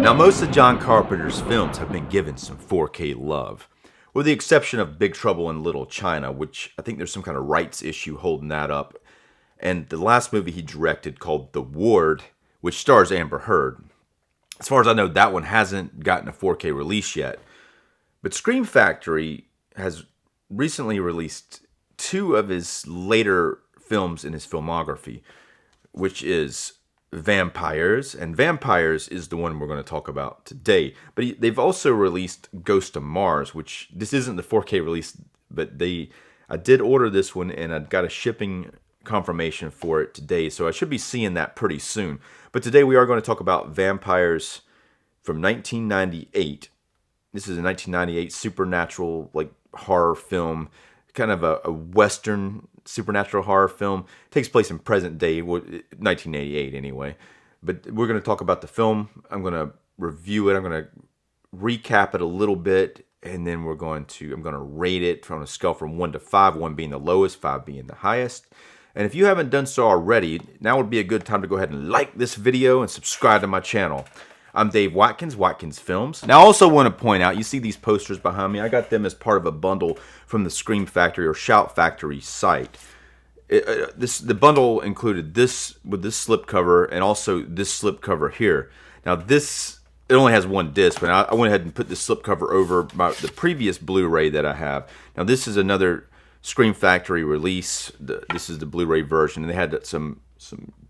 Now, most of John Carpenter's films have been given some 4K love, with the exception of Big Trouble in Little China, which I think there's some kind of rights issue holding that up, and the last movie he directed called The Ward, which stars Amber Heard. As far as I know, that one hasn't gotten a 4K release yet. But Scream Factory has recently released two of his later films in his filmography, which is Vampires, and Vampires is the one we're going to talk about today. But they've also released Ghost of Mars, which this isn't the 4K release, but I did order this one and I got a shipping confirmation for it today, so I should be seeing that pretty soon. But today we are going to talk about Vampires from 1998. This is a 1998 supernatural horror film, kind of a Western supernatural horror film. It takes place in present day, 1988 anyway. But we're going to talk about the film. I'm going to review it. I'm going to recap it a little bit, and then I'm going to rate it on a scale from 1 to 5, 1 being the lowest, 5 being the highest. And if you haven't done so already, now would be a good time to go ahead and like this video and subscribe to my channel. I'm Dave Watkins, Watkins Films. Now I also want to point out, you see these posters behind me, I got them as part of a bundle from the Scream Factory or Shout Factory site. The bundle included this with this slipcover and also this slipcover here. Now it only has one disc, but I went ahead and put this slipcover over the previous Blu-ray that I have. Now this is another Scream Factory release. This is the Blu-ray version, and they had some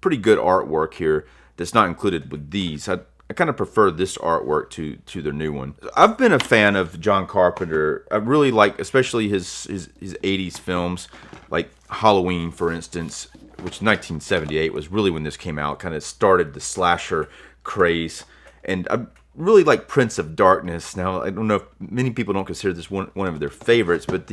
pretty good artwork here that's not included with these. I kind of prefer this artwork to the new one. I've been a fan of John Carpenter. I really like, especially his 80s films, like Halloween, for instance, which 1978 was really when this came out. Kind of started the slasher craze, and I really like Prince of Darkness. Now I don't know if many people don't consider this one of their favorites, but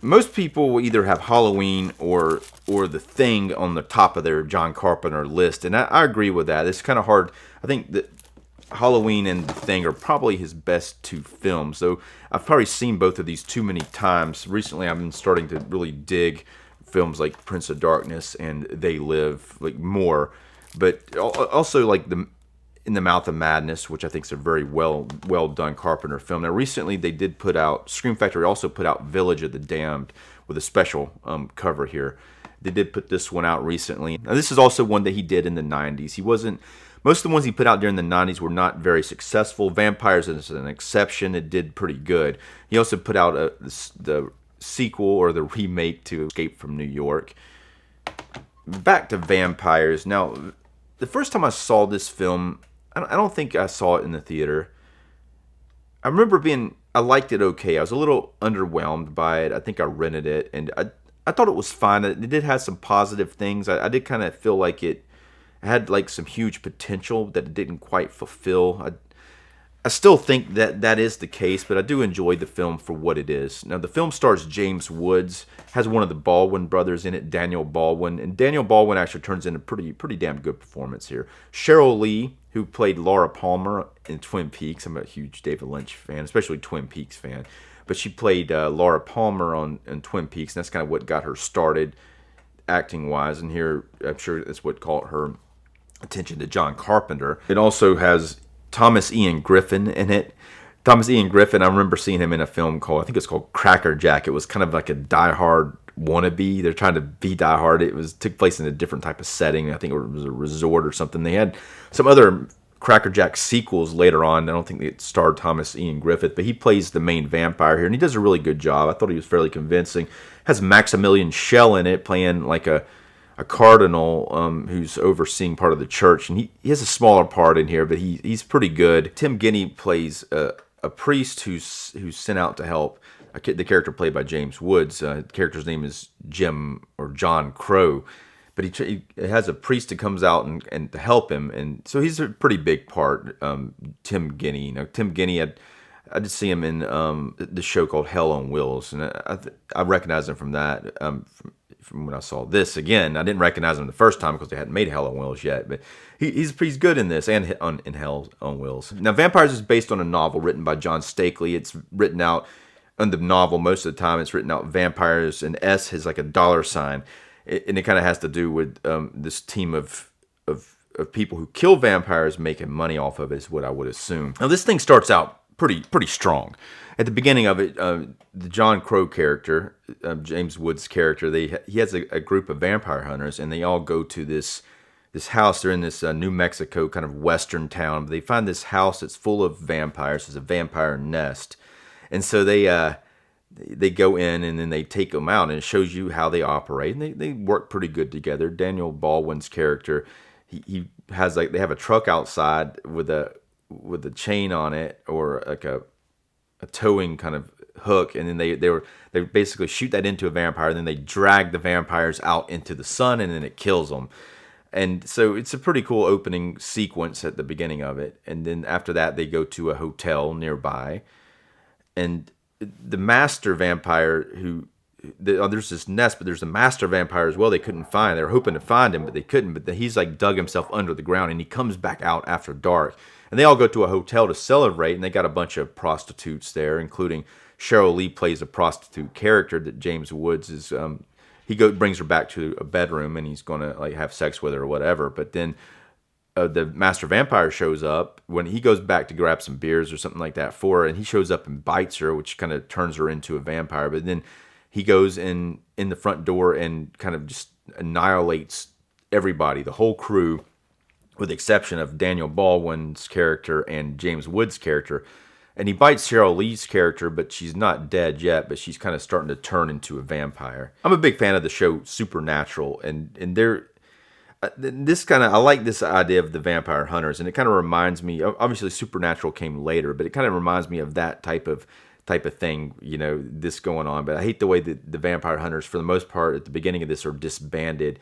most people will either have Halloween or The Thing on the top of their John Carpenter list, and I agree with that. It's kind of hard. I think that Halloween and The Thing are probably his best two films, though I've probably seen both of these too many times. Recently, I've been starting to really dig films like Prince of Darkness and They Live more, but also like In the Mouth of Madness, which I think is a very well done Carpenter film. Now, recently they did put out, Scream Factory also put out Village of the Damned with a special cover here. They did put this one out recently. Now, this is also one that he did in the 90s. Most of the ones he put out during the 90s were not very successful. Vampires is an exception. It did pretty good. He also put out the sequel or the remake to Escape from New York. Back to Vampires. Now, the first time I saw this film, I don't think I saw it in the theater. I remember I liked it okay. I was a little underwhelmed by it. I think I rented it, and I thought it was fine. It did have some positive things. I did kind of feel like it had some huge potential that it didn't quite fulfill. I still think that is the case, but I do enjoy the film for what it is. Now, the film stars James Woods, has one of the Baldwin brothers in it, Daniel Baldwin, and Daniel Baldwin actually turns in a pretty damn good performance here. Cheryl Lee, who played Laura Palmer in Twin Peaks. I'm a huge David Lynch fan, especially Twin Peaks fan, but she played Laura Palmer in Twin Peaks, and that's kind of what got her started acting-wise, and here I'm sure that's what caught her attention to John Carpenter. It also has Thomas Ian Griffin in it. Thomas Ian Griffin, I remember seeing him in a film I think it's called Cracker Jack. It was kind of like a Die Hard wannabe. They're trying to be Die Hard. Took place in a different type of setting. I think it was a resort or something. They had some other Cracker Jack sequels later on. I don't think it starred Thomas Ian Griffith, but he plays the main vampire here, and he does a really good job. I thought he was fairly convincing. Has Maximilian Schell in it, playing like a cardinal who's overseeing part of the church, and he has a smaller part in here, but he's pretty good. Tim Guinea plays a priest who's sent out to help. The character played by James Woods. The character's name is Jim or John Crow, but he has a priest that comes out and to help him, and so he's a pretty big part. Tim Guinea. Now, Tim Guinea, I did see him in the show called Hell on Wheels, and I recognize him from that. From when I saw this again, I didn't recognize him the first time because they hadn't made Hell on Wheels yet, but he's good in this and in Hell on Wheels. Now, Vampires is based on a novel written by John Stakely. It's written out on the novel most of the time. It's written out Vampires, and S has like a $, and it kind of has to do with this team of of people who kill vampires making money off of it is what I would assume. Now this thing starts out pretty strong. At the beginning of it, the John Crow character, James Woods' character, he has a group of vampire hunters, and they all go to this house. They're in this New Mexico kind of western town. They find this house that's full of vampires. It's a vampire nest, and so they go in and then they take them out, and it shows you how they operate. And they work pretty good together. Daniel Baldwin's character, he has they have a truck outside with a chain on it, or like a towing kind of hook, and then they basically shoot that into a vampire, and then they drag the vampires out into the sun, and then it kills them. And so it's a pretty cool opening sequence at the beginning of it. And then after that, they go to a hotel nearby, and the master vampire there's this nest, but there's a master vampire as well they couldn't find. They were hoping to find him, but they couldn't. But he's dug himself under the ground, and he comes back out after dark. And they all go to a hotel to celebrate, and they got a bunch of prostitutes there, including Cheryl Lee plays a prostitute character that James Woods is. Brings her back to a bedroom, and he's going to have sex with her or whatever. But then the master vampire shows up when he goes back to grab some beers or something like that for her, and he shows up and bites her, which kind of turns her into a vampire. But then he goes in the front door and kind of just annihilates everybody, the whole crew, with the exception of Daniel Baldwin's character and James Woods' character. And he bites Cheryl Lee's character, but she's not dead yet, but she's kind of starting to turn into a vampire. I'm a big fan of the show Supernatural, and I like this idea of the vampire hunters, and it kind of reminds me, obviously Supernatural came later, but it kind of reminds me of that type of thing, this going on. But I hate the way that the vampire hunters, for the most part, at the beginning of this, are disbanded.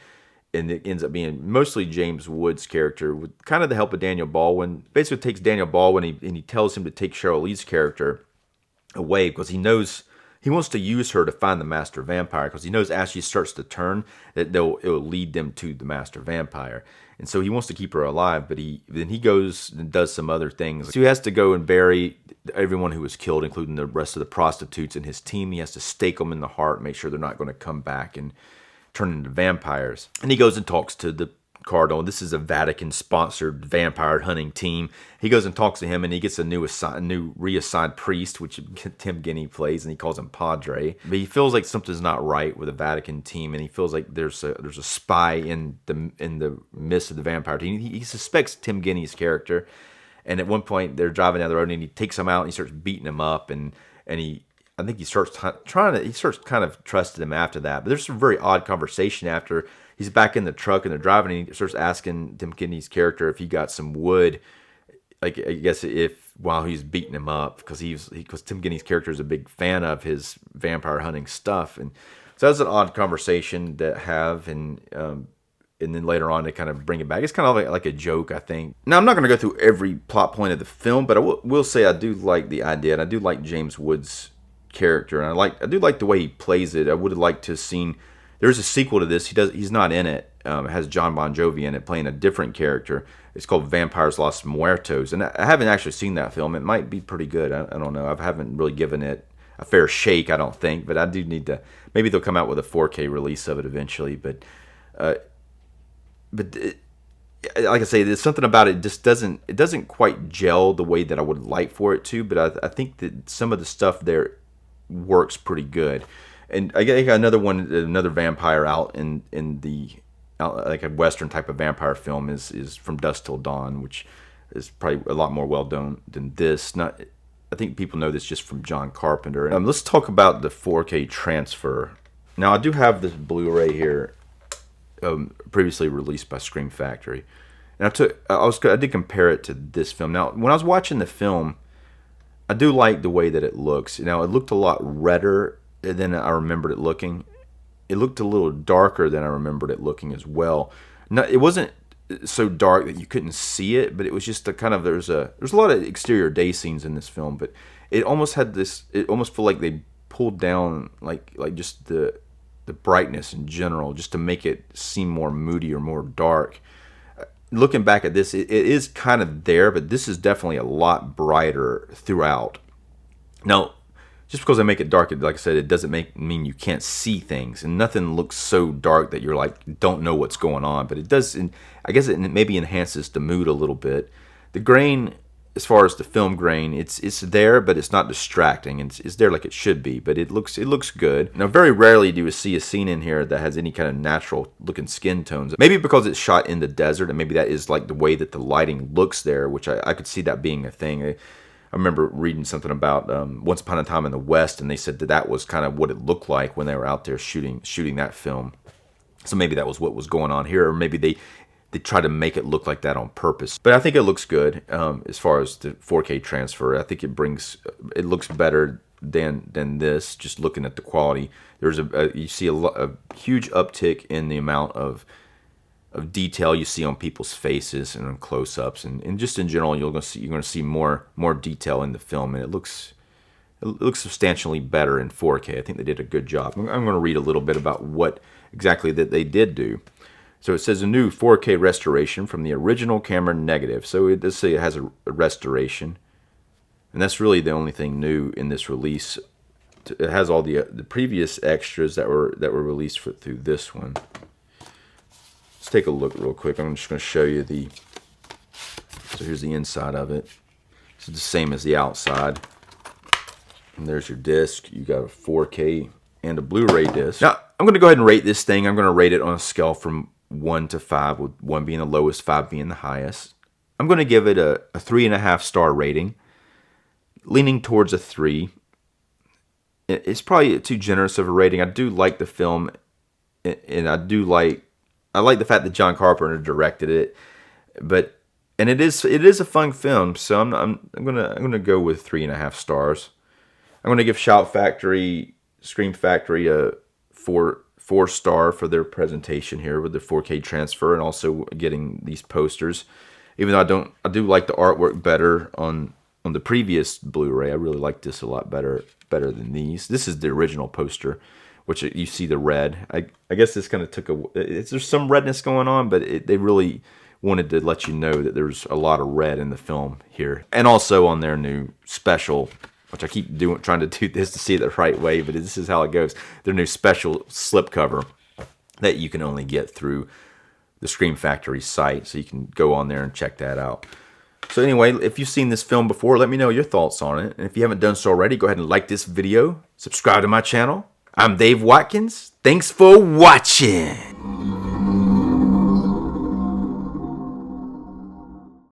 And it ends up being mostly James Woods' character, with kind of the help of Daniel Baldwin. Basically takes Daniel Baldwin and he tells him to take Cheryl Lee's character away, because he knows he wants to use her to find the master vampire, because he knows as she starts to turn that it will lead them to the master vampire. And so he wants to keep her alive, but then he goes and does some other things. So he has to go and bury everyone who was killed, including the rest of the prostitutes in his team. He has to stake them in the heart, make sure they're not going to come back and turn into vampires. And he goes and talks to the cardinal. This is a Vatican-sponsored vampire hunting team. He goes and talks to him, and he gets a new reassigned priest, which Tim Guinea plays, and he calls him Padre. But he feels like something's not right with the Vatican team, and he feels like there's a spy in the midst of the vampire team. He suspects Tim Guinea's character, and at one point they're driving down the road, and he takes him out, and he starts beating him up, I think he starts kind of trusting him after that. But there's some very odd conversation after he's back in the truck and they're driving, and he starts asking Tim Guinea's character if he got some wood, I guess while he's beating him up, because Tim Guinea's character is a big fan of his vampire hunting stuff. And so that's an odd conversation to have, and then later on they kind of bring it back. It's kind of like a joke, I think. Now, I'm not going to go through every plot point of the film, but I will say I do like the idea, and I do like James Woods' character, and I do like the way he plays it. I would have liked to have seen. There's a sequel to this. He's not in it. It has John Bon Jovi in it playing a different character. It's called Vampires Los Muertos, and I haven't actually seen that film. It might be pretty good. I don't know. I haven't really given it a fair shake, I don't think, but I do need to. Maybe they'll come out with a 4K release of it eventually. But like I say, there's something about it just doesn't quite gel the way that I would like for it to. But I think that some of the stuff there works pretty good. And I got another vampire out in like a Western type of vampire film is From Dusk Till Dawn, which is probably a lot more well done than this. I think people know this just from John Carpenter. Let's talk about the 4K transfer. Now, I do have this Blu-ray here, previously released by Scream Factory, and I did compare it to this film. Now, when I was watching the film, I do like the way that it looks. Now, it looked a lot redder than I remembered it looking. It looked a little darker than I remembered it looking as well. No, it wasn't so dark that you couldn't see it, but it was just there's a lot of exterior day scenes in this film, but it almost had this. It almost felt like they pulled down like just the brightness in general, just to make it seem more moody or more dark. Looking back at this, it is kind of there, but this is definitely a lot brighter throughout. Now, just because they make it dark, like I said, it doesn't mean you can't see things, and nothing looks so dark that you're like don't know what's going on. But it does, and I guess it maybe enhances the mood a little bit. The grain, as far as the film grain, it's there, but it's not distracting. It's there like it should be, but it looks good. Now, very rarely do you see a scene in here that has any kind of natural looking skin tones. Maybe because it's shot in the desert, and maybe that is like the way that the lighting looks there, which I could see that being a thing. I remember reading something about Once Upon a Time in the West, and they said that was kind of what it looked like when they were out there shooting that film. So maybe that was what was going on here, or maybe they try to make it look like that on purpose. But I think it looks good as far as the 4K transfer. I think it looks better than this. Just looking at the quality, there's you see a huge uptick in the amount of detail you see on people's faces and on close-ups, and just in general, you're going to see more detail in the film, and it looks substantially better in 4K. I think they did a good job. I'm going to read a little bit about what exactly that they did do. So it says a new 4K restoration from the original camera negative. So it does say it has a restoration, and that's really the only thing new in this release. It has all the previous extras that were released through this one. Let's take a look real quick. I'm just going to show you so here's the inside of it. It's the same as the outside. And there's your disc. You got a 4K and a Blu-ray disc. Now, I'm going to go ahead and rate this thing. I'm going to rate it on a scale from 1 to 5, with 1 being the lowest, 5 being the highest. I'm going to give it a 3.5 star rating, leaning towards a 3. It's probably too generous of a rating. I do like the film, and I like the fact that John Carpenter directed it, and it is a fun film. So I'm gonna go with 3.5 stars. I'm gonna give Scream Factory a 4 star for their presentation here with the 4K transfer, and also getting these posters. Even though I do like the artwork better on the previous Blu-ray. I really like this a lot better than these. This is the original poster, which you see the red. I guess this kind of there's some redness going on, but they really wanted to let you know that there's a lot of red in the film here. And also on their new special, which I keep trying to do this to see it the right way, but this is how it goes. Their new special slipcover that you can only get through the Scream Factory site, so you can go on there and check that out. So anyway, if you've seen this film before, let me know your thoughts on it. And if you haven't done so already, go ahead and like this video, subscribe to my channel. I'm Dave Watkins. Thanks for watching.